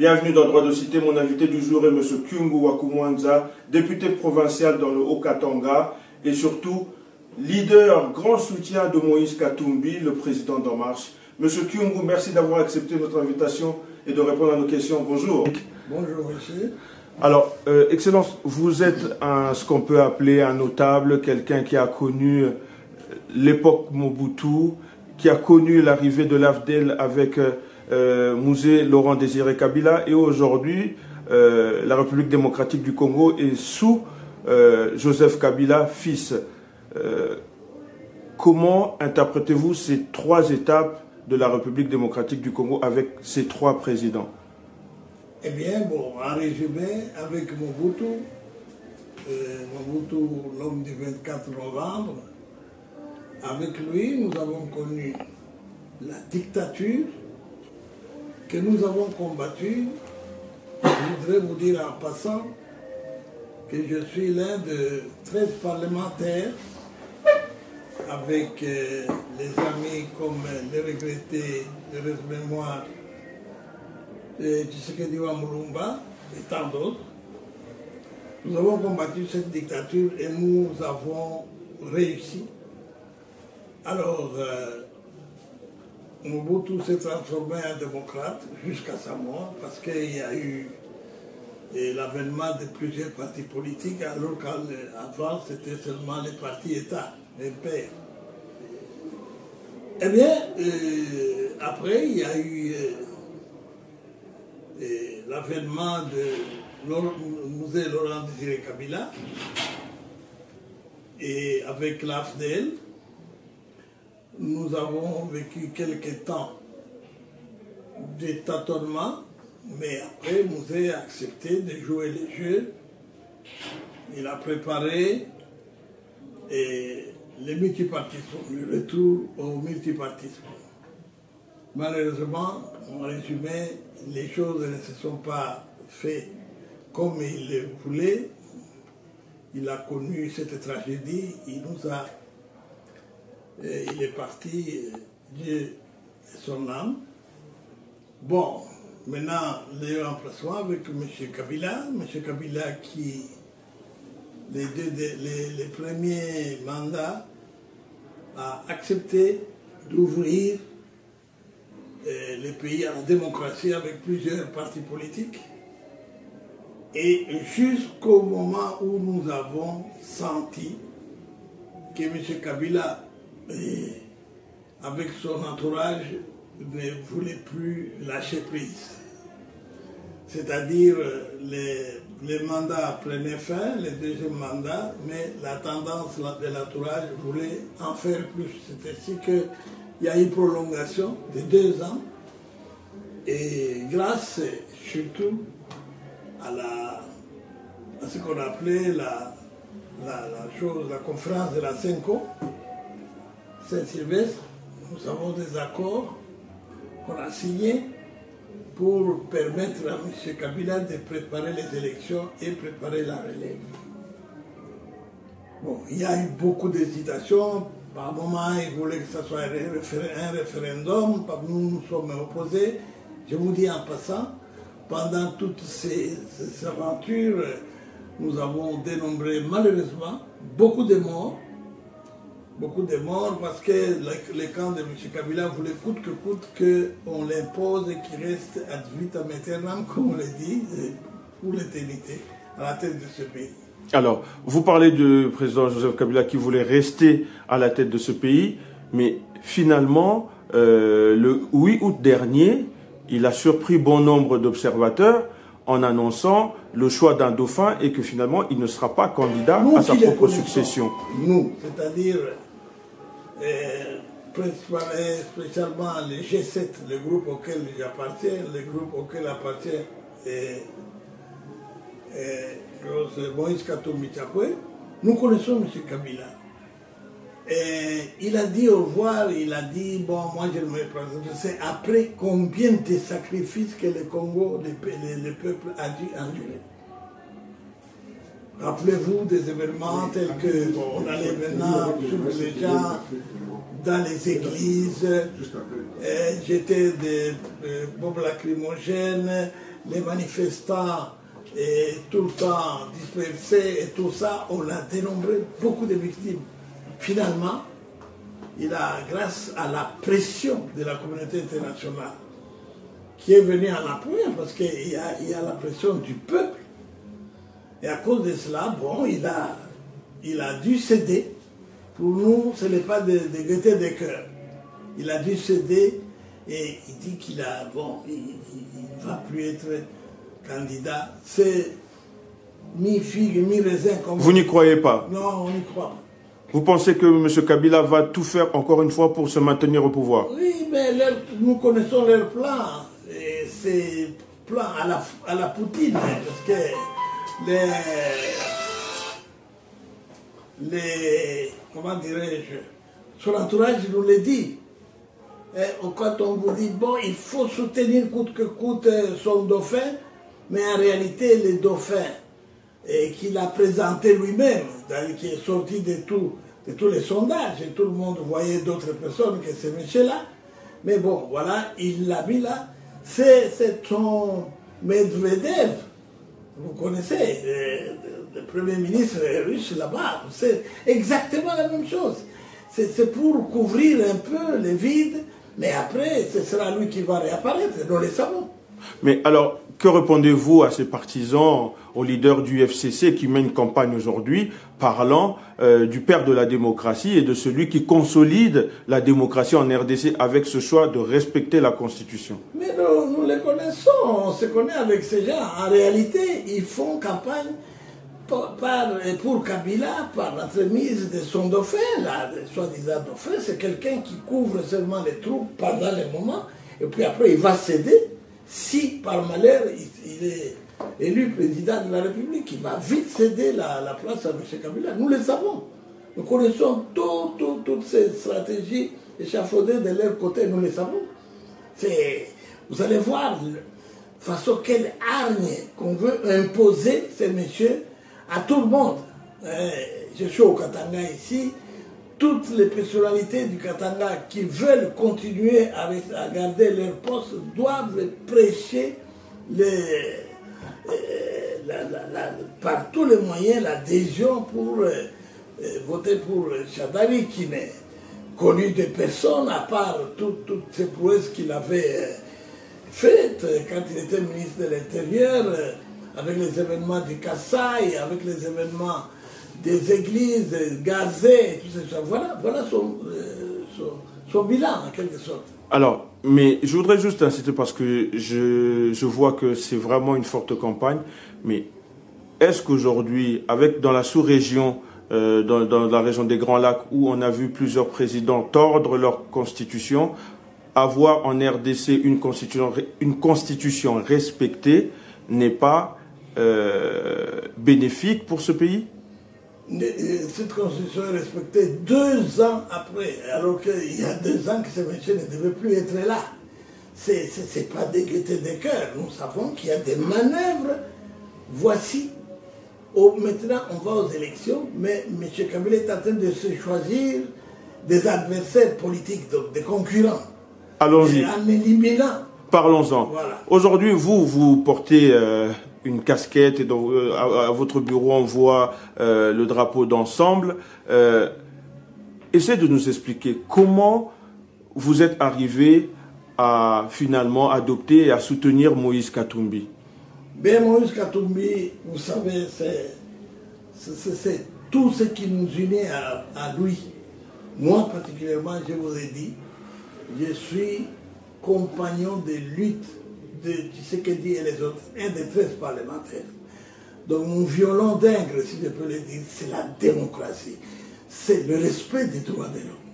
Bienvenue dans Droit de Cité. Mon invité du jour est M. Kyungu Wakumwanza, député provincial dans le Haut-Katanga et surtout leader, grand soutien de Moïse Katumbi, le président d'En Marche. M. Kyungu, merci d'avoir accepté notre invitation et de répondre à nos questions. Bonjour. Bonjour, monsieur. Alors, Excellence, vous êtes ce qu'on peut appeler un notable, quelqu'un qui a connu l'époque Mobutu, qui a connu l'arrivée de l'AFDEL avec Mouzé Laurent Désiré Kabila, et aujourd'hui, la République démocratique du Congo est sous Joseph Kabila, fils. Comment interprétez-vous ces trois étapes de la République démocratique du Congo avec ces trois présidents? Eh bien, bon, en résumé, avec Mobutu, l'homme du 24 novembre, avec lui, nous avons connu la dictature que nous avons combattue. Je voudrais vous dire en passant que je suis l'un de 13 parlementaires avec les amis comme le regretté, de mémoire, Tshisekedi Mulumba et tant d'autres. Nous avons combattu cette dictature et nous avons réussi. Alors, Mobutu s'est transformé en démocrate jusqu'à sa mort parce qu'il y a eu l'avènement de plusieurs partis politiques, alors qu'avant c'était seulement les partis États, les pères. Eh bien, après il y a eu l'avènement de Mouzé Laurent Désiré Kabila et avec l'AFDEL. Nous avons vécu quelques temps de tâtonnement, mais après Mouzé a accepté de jouer les jeux. Il a préparé le multipartisme, le retour au multipartisme. Malheureusement, en résumé, les choses ne se sont pas faites comme il le voulait. Il a connu cette tragédie, il est parti, Dieu son âme. Bon, maintenant, le remplacement avec M. Kabila. M. Kabila qui, les premiers mandats, a accepté d'ouvrir le pays à la démocratie avec plusieurs partis politiques. Et jusqu'au moment où nous avons senti que M. Kabila, avec son entourage, ne voulait plus lâcher prise. C'est-à-dire, les mandats prenaient fin, le deuxième mandat, mais la tendance de l'entourage voulait en faire plus. C'est ainsi qu'il y a eu une prolongation de 2 ans, et grâce surtout à ce qu'on appelait la conférence de la Senko, Saint-Sylvestre, nous avons des accords qu'on a signés pour permettre à M. Kabila de préparer les élections et préparer la relève. Bon, il y a eu beaucoup d'hésitations. Par moment, il voulait que ce soit un référendum. Nous nous sommes opposés. Je vous dis en passant, pendant toutes ces aventures, nous avons dénombré malheureusement beaucoup de morts parce que le camp de M. Kabila voulait coûte que coûte qu'on l'impose et qu'il reste ad vitam aeternam, comme on le dit, pour l'éternité, à la tête de ce pays. Alors, vous parlez du président Joseph Kabila qui voulait rester à la tête de ce pays, mais finalement, le 8 août dernier, il a surpris bon nombre d'observateurs en annonçant le choix d'un dauphin et que finalement, il ne sera pas candidat à sa propre succession. Nous, c'est-à-dire spécialement les G7, le groupe auquel j'appartiens, le groupe auquel appartient Moïse Katumbi, nous connaissons M. Kabila. Il a dit au revoir, il a dit, bon, moi je ne me présente. C'est après combien de sacrifices que le Congo, le peuple a dû endurer. Rappelez-vous des événements tels qu'on allait maintenant suivre les gens dans les églises, jeter des bombes lacrymogènes, les manifestants et tout le temps dispersés et tout ça, on a dénombré beaucoup de victimes. Finalement, grâce à la pression de la communauté internationale, qui est venue en appui, parce qu'il y a la pression du peuple, et à cause de cela, bon, il a dû céder. Pour nous, ce n'est pas de gaieté de cœur. Il a dû céder et il dit qu'il ne va plus être candidat. C'est mi-figue, mi-raisin. Vous n'y croyez pas? Non, on n'y croit pas. Vous pensez que M. Kabila va tout faire encore une fois pour se maintenir au pouvoir? Oui, mais nous connaissons leur plan. C'est plan à la Poutine, parce que comment dirais-je, son entourage nous l'a dit. Et quand on vous dit, bon, il faut soutenir coûte que coûte son dauphin, mais en réalité, le dauphin qu'il a présenté lui-même, qui est sorti de tous les sondages, et tout le monde voyait d'autres personnes que ce monsieur-là, mais bon, voilà, il l'a mis là, c'est son Medvedev. Vous connaissez, le Premier ministre russe là-bas, c'est exactement la même chose. C'est pour couvrir un peu les vides, mais après, ce sera lui qui va réapparaître, nous le savons. Mais alors, que répondez-vous à ces partisans, aux leaders du FCC qui mènent une campagne aujourd'hui, parlant du père de la démocratie et de celui qui consolide la démocratie en RDC avec ce choix de respecter la Constitution? Mais nous les connaissons, on se connaît avec ces gens. En réalité, ils font campagne pour Kabila par l'entremise de son dauphin, là, soi-disant dauphin. C'est quelqu'un qui couvre seulement les troupes pendant les moments, et puis après il va céder. Si par malheur il est élu président de la République, il va vite céder la place à M. Kabila. Nous le savons. Nous connaissons toutes ces stratégies échafaudées de leur côté, nous les savons. Vous allez voir de façon quelle hargne qu'on veut imposer ces messieurs à tout le monde. Je suis au Katanga ici. Toutes les personnalités du Katanga qui veulent continuer à garder leur poste doivent prêcher par tous les moyens l'adhésion pour voter pour Chadari, qui n'est connu de personne à part toutes ces prouesses qu'il avait faites quand il était ministre de l'Intérieur, avec les événements du Kassai, avec les événements des églises gazées, et tout ça. Voilà son bilan, en quelque sorte. Alors, mais je voudrais juste insister parce que je vois que c'est vraiment une forte campagne, mais est-ce qu'aujourd'hui, dans la sous-région, dans la région des Grands Lacs, où on a vu plusieurs présidents tordre leur constitution, avoir en RDC une constitution respectée n'est pas bénéfique pour ce pays? Cette constitution est respectée 2 ans après, alors qu'il y a 2 ans que ce monsieur ne devait plus être là. C'est pas des gaietés de cœur. Nous savons qu'il y a des manœuvres. Voici, maintenant on va aux élections, mais M. Kabila est en train de se choisir des adversaires politiques, donc des concurrents. Allons-y. En éliminant. Parlons-en. Voilà. Aujourd'hui, vous portez une casquette et à votre bureau on voit le drapeau d'ensemble. Essayez de nous expliquer comment vous êtes arrivé à finalement adopter et à soutenir Moïse Katumbi. Bien, Moïse Katumbi, vous savez, c'est tout ce qui nous unit à lui. Moi particulièrement, je vous ai dit, je suis compagnon de lutte de Tshisekedi et les autres, un des 13 parlementaires. Donc mon violon d'ingre, si je peux le dire, c'est la démocratie. C'est le respect des droits de l'homme.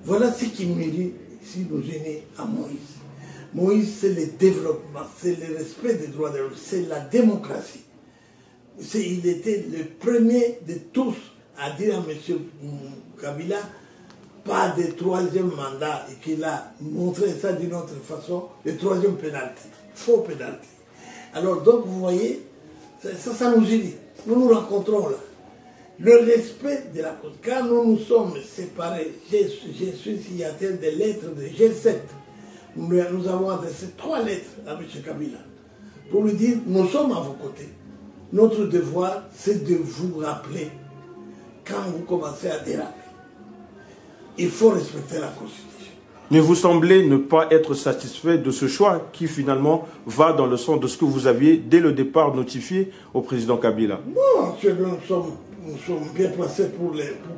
Voilà ce qui nous unit à Moïse. Moïse, c'est le développement, c'est le respect des droits de l'homme, c'est la démocratie. Il était le premier de tous à dire à M. Kabila, pas de 3e mandat, et qu'il a montré ça d'une autre façon, le 3e pénalty, faux pénalty. Alors donc vous voyez, ça nous unit. nous nous rencontrons là. Le respect de la cause. Quand nous nous sommes séparés, je suis signataire des lettres de G7. Nous avons adressé 3 lettres à M. Kabila pour lui dire, nous sommes à vos côtés. Notre devoir, c'est de vous rappeler quand vous commencez à déraper. Il faut respecter la Constitution. Mais vous semblez ne pas être satisfait de ce choix qui finalement va dans le sens de ce que vous aviez dès le départ notifié au président Kabila. Non, nous sommes bien placés pour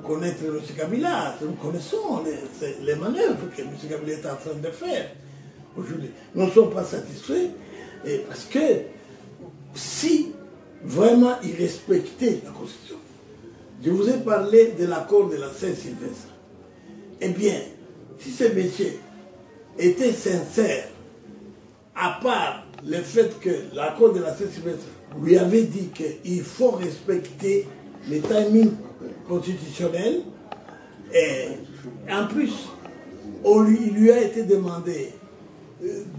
connaître M. Kabila. Nous connaissons les manœuvres que M. Kabila est en train de faire aujourd'hui. Nous ne sommes pas satisfaits parce que si vraiment il respectait la Constitution, je vous ai parlé de l'accord de la Saint-Sylvestre. Eh bien, si ce monsieur était sincère, à part le fait que l'accord de la Saint-Sylvestre lui avait dit qu'il faut respecter les timings constitutionnels, et en plus, il lui a été demandé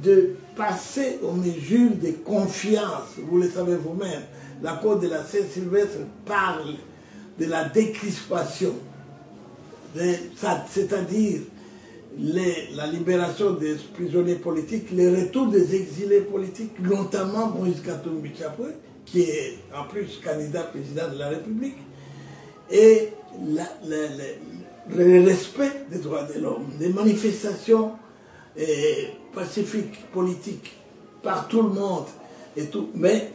de passer aux mesures de confiance. Vous le savez vous-même, l'accord de la Saint-Sylvestre parle de la décrispation, c'est-à-dire la libération des prisonniers politiques, le retour des exilés politiques, notamment Moïse Katumbi Chapwe, qui est en plus candidat président de la République, et le respect des droits de l'homme, des manifestations pacifiques, politiques, par tout le monde, et tout. Mais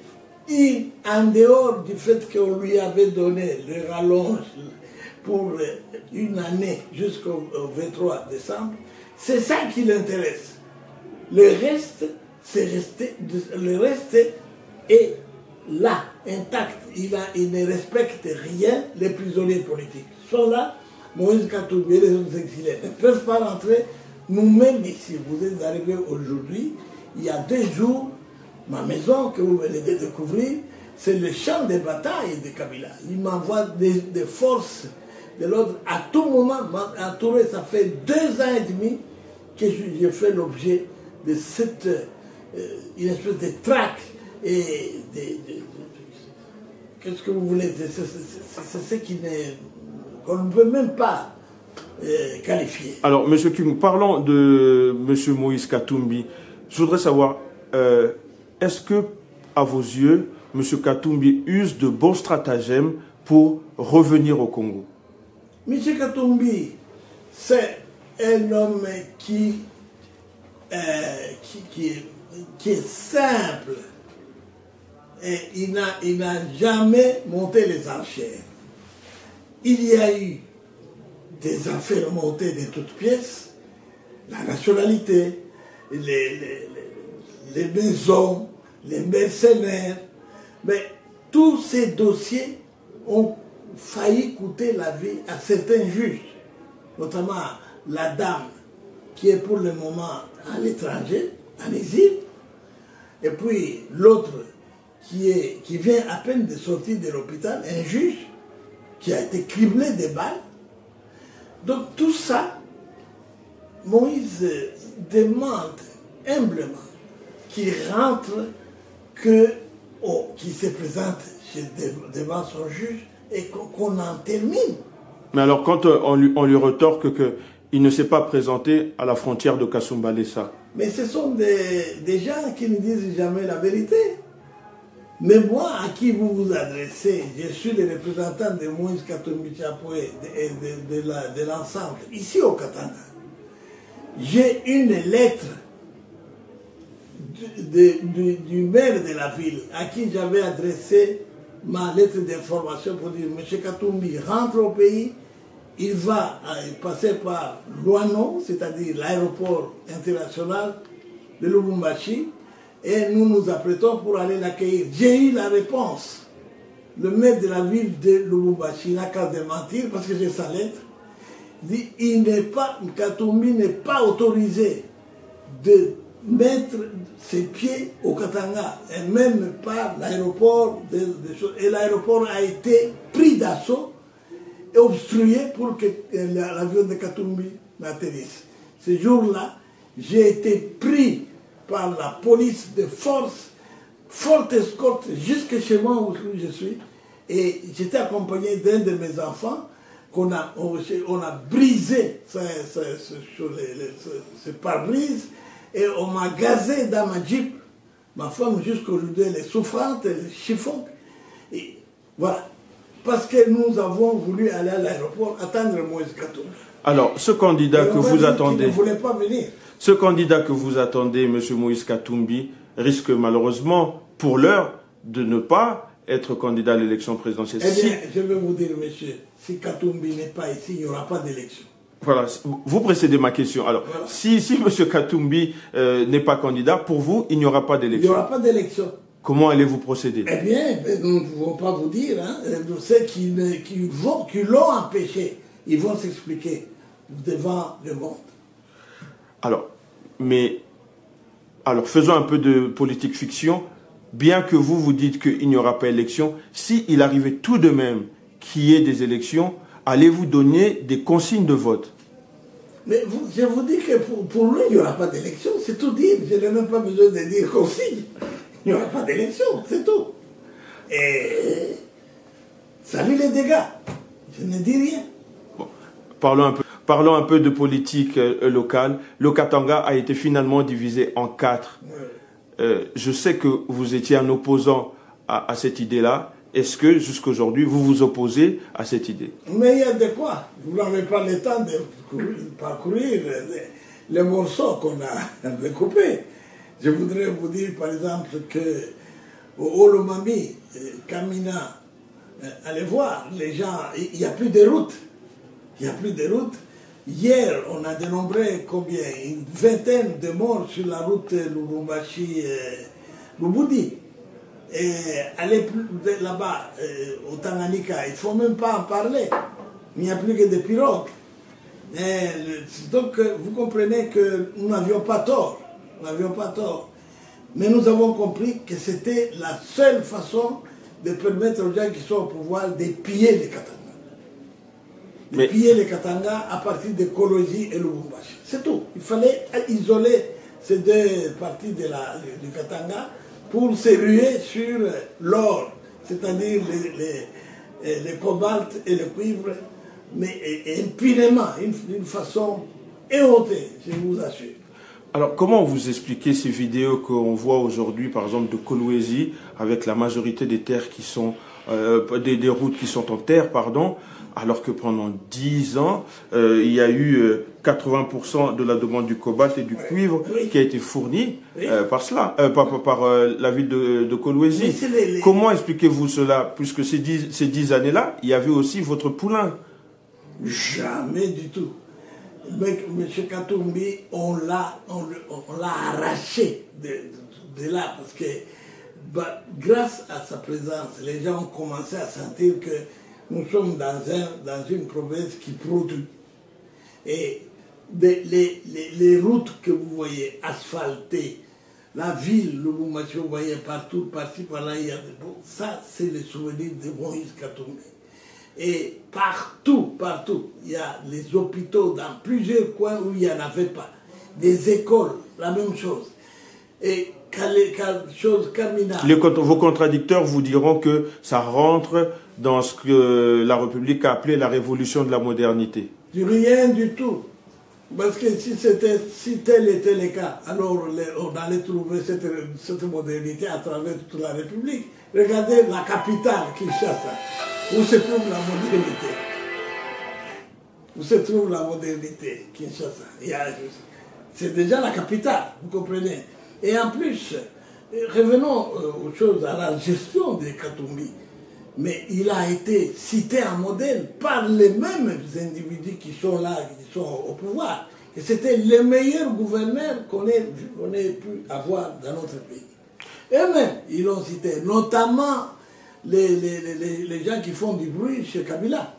en dehors du fait qu'on lui avait donné le rallonge pour une année jusqu'au 23 décembre, c'est ça qui l'intéresse. Le reste est là, intact. Il ne respecte rien. Les prisonniers politiques sont là. Moïse Katumbi et les autres exilés ne peuvent pas rentrer. Nous-mêmes ici, vous êtes arrivés aujourd'hui, il y a 2 jours, ma maison que vous venez de découvrir, c'est le champ de bataille de Kabila. Il m'envoie des forces de l'ordre à tout moment, entouré. Ça fait 2 ans et demi que j'ai fait l'objet de cette une espèce de traque et qu'est-ce que vous voulez, c'est ce qu'on ne peut même pas qualifier. Alors, M. King, parlons de M. Moïse Katumbi. Je voudrais savoir, est-ce que, à vos yeux, M. Katumbi use de bons stratagèmes pour revenir au Congo? M. Katumbi, c'est un homme qui est simple. Et il n'a jamais monté les enchères. Il y a eu des affaires montées de toutes pièces, la nationalité, les maisons, les mercenaires, mais tous ces dossiers ont failli coûter la vie à certains juges, notamment la dame qui est pour le moment à l'étranger, en exil, et puis l'autre qui vient à peine de sortir de l'hôpital, un juge qui a été criblé de balles. Donc tout ça, Moïse demande humblement qu'il rentre, qu'il se présente devant son juge et qu'on en termine. Mais alors quand on lui retorque qu'il ne s'est pas présenté à la frontière de Kasumbalesa. Mais ce sont des gens qui ne disent jamais la vérité. Mais moi, à qui vous vous adressez, je suis le représentant de Moïse Katumbi Chapwe et de l'ensemble, ici au Katanga. J'ai une lettre du maire de la ville à qui j'avais adressé ma lettre d'information pour dire M. Katumbi rentre au pays, il va passer par Luano, c'est-à-dire l'aéroport international de Lubumbashi, et nous nous apprêtons pour aller l'accueillir. J'ai eu la réponse. Le maire de la ville de Lubumbashi n'a qu'à démentir parce que j'ai sa lettre. Dit Katumbi n'est pas autorisé de mettre ses pieds au Katanga et même pas l'aéroport. Et l'aéroport a été pris d'assaut et obstrué pour que l'avion de Katumbi n'atterrisse. Ce jour-là, j'ai été pris par la police de force, forte escorte jusque chez moi où je suis. Et j'étais accompagné d'un de mes enfants on a brisé ce pare-brise et on m'a gazé dans ma Jeep. Ma femme, jusqu'aujourd'hui, elle est souffrante, elle chiffonne. Et voilà. Parce que nous avons voulu aller à l'aéroport attendre Moïse Katumbi. Alors, ce candidat que vous attendez... Il ne voulait pas venir. Ce candidat que vous attendez, M. Moïse Katumbi, risque malheureusement, pour l'heure, de ne pas être candidat à l'élection présidentielle. Eh bien, je vais vous dire, monsieur, si Katumbi n'est pas ici, il n'y aura pas d'élection. Voilà, vous précédez ma question. Alors, voilà. si M. Katumbi n'est pas candidat, pour vous, il n'y aura pas d'élection. Il n'y aura pas d'élection. Comment allez-vous procéder? Eh bien, nous ne pouvons pas vous dire. Hein. Ceux qui l'ont empêché, ils vont s'expliquer devant le monde. Alors, faisons un peu de politique fiction. Bien que vous dites qu'il n'y aura pas élection, s'il arrivait tout de même qu'il y ait des élections, allez-vous donner des consignes de vote? Mais je vous dis que pour lui, il n'y aura pas d'élection, c'est tout dire. Je n'ai même pas besoin de dire consigne. Il n'y aura pas d'élection, c'est tout. Et salut les dégâts, je ne dis rien. Bon, parlons un peu de politique locale. Le Katanga a été finalement divisé en 4. Je sais que vous étiez un opposant à cette idée-là. Est-ce que, jusqu'aujourd'hui, vous vous opposez à cette idée? Mais il y a de quoi. Vous n'avez pas le temps de parcourir les morceaux qu'on a découpés. Je voudrais vous dire, par exemple, qu'au Olomami, Kamina, allez voir, les gens, il n'y a plus de route. Il n'y a plus de route. Hier, on a dénombré combien? Une vingtaine de morts sur la route Lubumbashi-Lubudi. Et aller là-bas, au Tanganyika, il ne faut même pas en parler. Il n'y a plus que des pirogues. Donc, vous comprenez que nous n'avions pas tort. Nous n'avions pas tort. Mais nous avons compris que c'était la seule façon de permettre aux gens qui sont au pouvoir de piller les Katanga. De piller les Katanga à partir de Kolwezi et Lubumbashi. C'est tout. Il fallait isoler ces deux parties du Katanga pour se ruer sur l'or, c'est-à-dire les cobaltes et le cuivre, mais impunément, d'une façon éhontée, je vous assure. Alors, comment vous expliquez ces vidéos qu'on voit aujourd'hui, par exemple, de Kolwezi, avec la majorité des terres qui sont, des routes qui sont en terre, pardon, alors que pendant 10 ans, il y a eu 80% de la demande du cobalt et du cuivre qui a été fournie par la ville de Kolwezi. Comment expliquez-vous cela? Puisque ces 10 années-là, il y avait aussi votre poulain. Jamais du tout. Mais M. Katumbi, on l'a arraché de là, parce que grâce à sa présence, les gens ont commencé à sentir que nous sommes dans une province qui produit. Et les routes que vous voyez asphaltées, la ville, le Lubumbashi, vous voyez partout, par-ci, par-là, il y a ça, c'est le souvenir de Moïse Katumbi. Et partout, il y a les hôpitaux dans plusieurs coins où il n'y en avait pas. Des écoles, la même chose. Et vos contradicteurs vous diront que ça rentre dans ce que la République a appelé la révolution de la modernité. Rien du tout. Parce que si tel était le cas, alors on allait trouver cette modernité à travers toute la République. Regardez la capitale, Kinshasa, où se trouve la modernité. Où se trouve la modernité, Kinshasa. C'est déjà la capitale, vous comprenez. Et en plus, revenons aux choses, à la gestion de Katumbi. Mais il a été cité en modèle par les mêmes individus qui sont là, qui sont au pouvoir. Et c'était les meilleurs gouverneurs qu'on ait pu avoir dans notre pays. Eux-mêmes, ils l'ont cité, notamment les gens qui font du bruit chez Kabila.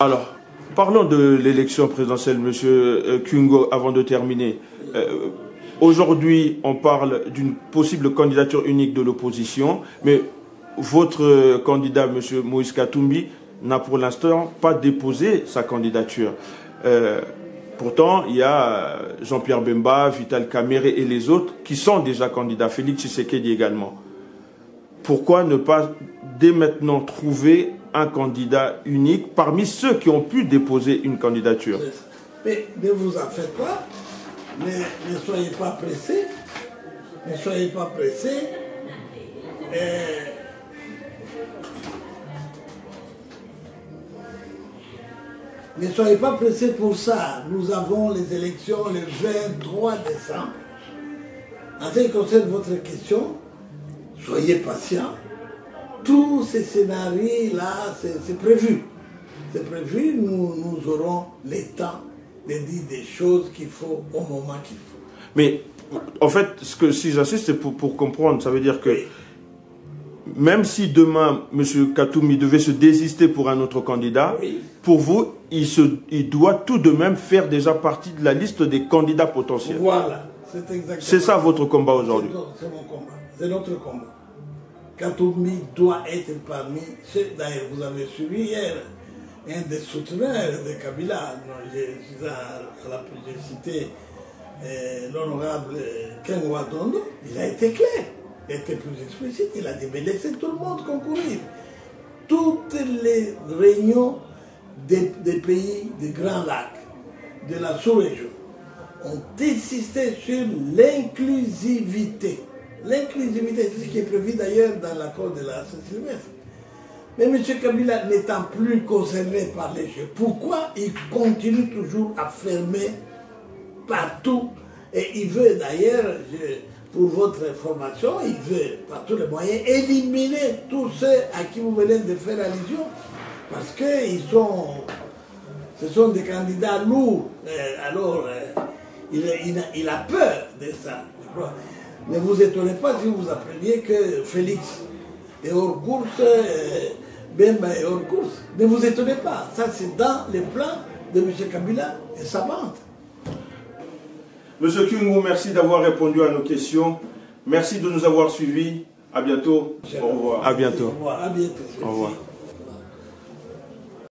Alors, parlons de l'élection présidentielle, M. Kungo, avant de terminer. Aujourd'hui, on parle d'une possible candidature unique de l'opposition, mais votre candidat, M. Moïse Katumbi, n'a pour l'instant pas déposé sa candidature. Pourtant, il y a Jean-Pierre Bemba, Vital Kamerhe et les autres qui sont déjà candidats, Félix Tshisekedi également. pourquoi ne pas dès maintenant trouver un candidat unique parmi ceux qui ont pu déposer une candidature? Mais ne vous en faites pas, ne soyez pas pressés, ne soyez pas pressés. Ne soyez pas pressés pour ça. Nous avons les élections le 23 décembre. En ce qui concerne votre question, soyez patients. Tous ces scénarios-là, c'est prévu. C'est prévu, nous aurons le temps de dire des choses qu'il faut au moment qu'il faut. Mais en fait, si j'insiste, c'est pour comprendre. Ça veut dire que même si demain, M. Katoumi devait se désister pour un autre candidat, pour vous, il doit tout de même faire déjà partie de la liste des candidats potentiels. Voilà, c'est exactement. C'est ça votre combat aujourd'hui. C'est mon combat, c'est notre combat. Katoumi doit être parmi ceux, d'ailleurs, vous avez suivi hier, un des souteneurs de Kabila, j'ai cité l'honorable Ken Wadondo, il a été clair. Il était plus explicite, il a dit mais laissez tout le monde concourir. Toutes les réunions des pays des Grands Lacs, de la sous-région, ont insisté sur l'inclusivité. L'inclusivité, c'est ce qui est prévu d'ailleurs dans l'accord de la Saint-Sylvestre. Mais M. Kabila n'étant plus concerné par les jeux, pourquoi il continue toujours à fermer partout? Et il veut d'ailleurs, pour votre information, il veut par tous les moyens éliminer tous ceux à qui vous venez de faire allusion. Parce que ce sont des candidats lourds. Alors, il a peur de ça, je crois. Ne vous étonnez pas si vous appreniez que Félix est hors course, Bemba est hors course. Ne vous étonnez pas, ça c'est dans les plans de M. Kabila et sa bande. Monsieur Kyungwu, merci d'avoir répondu à nos questions. Merci de nous avoir suivis. À bientôt. Au revoir. À bientôt. Au revoir. À bientôt. Au revoir.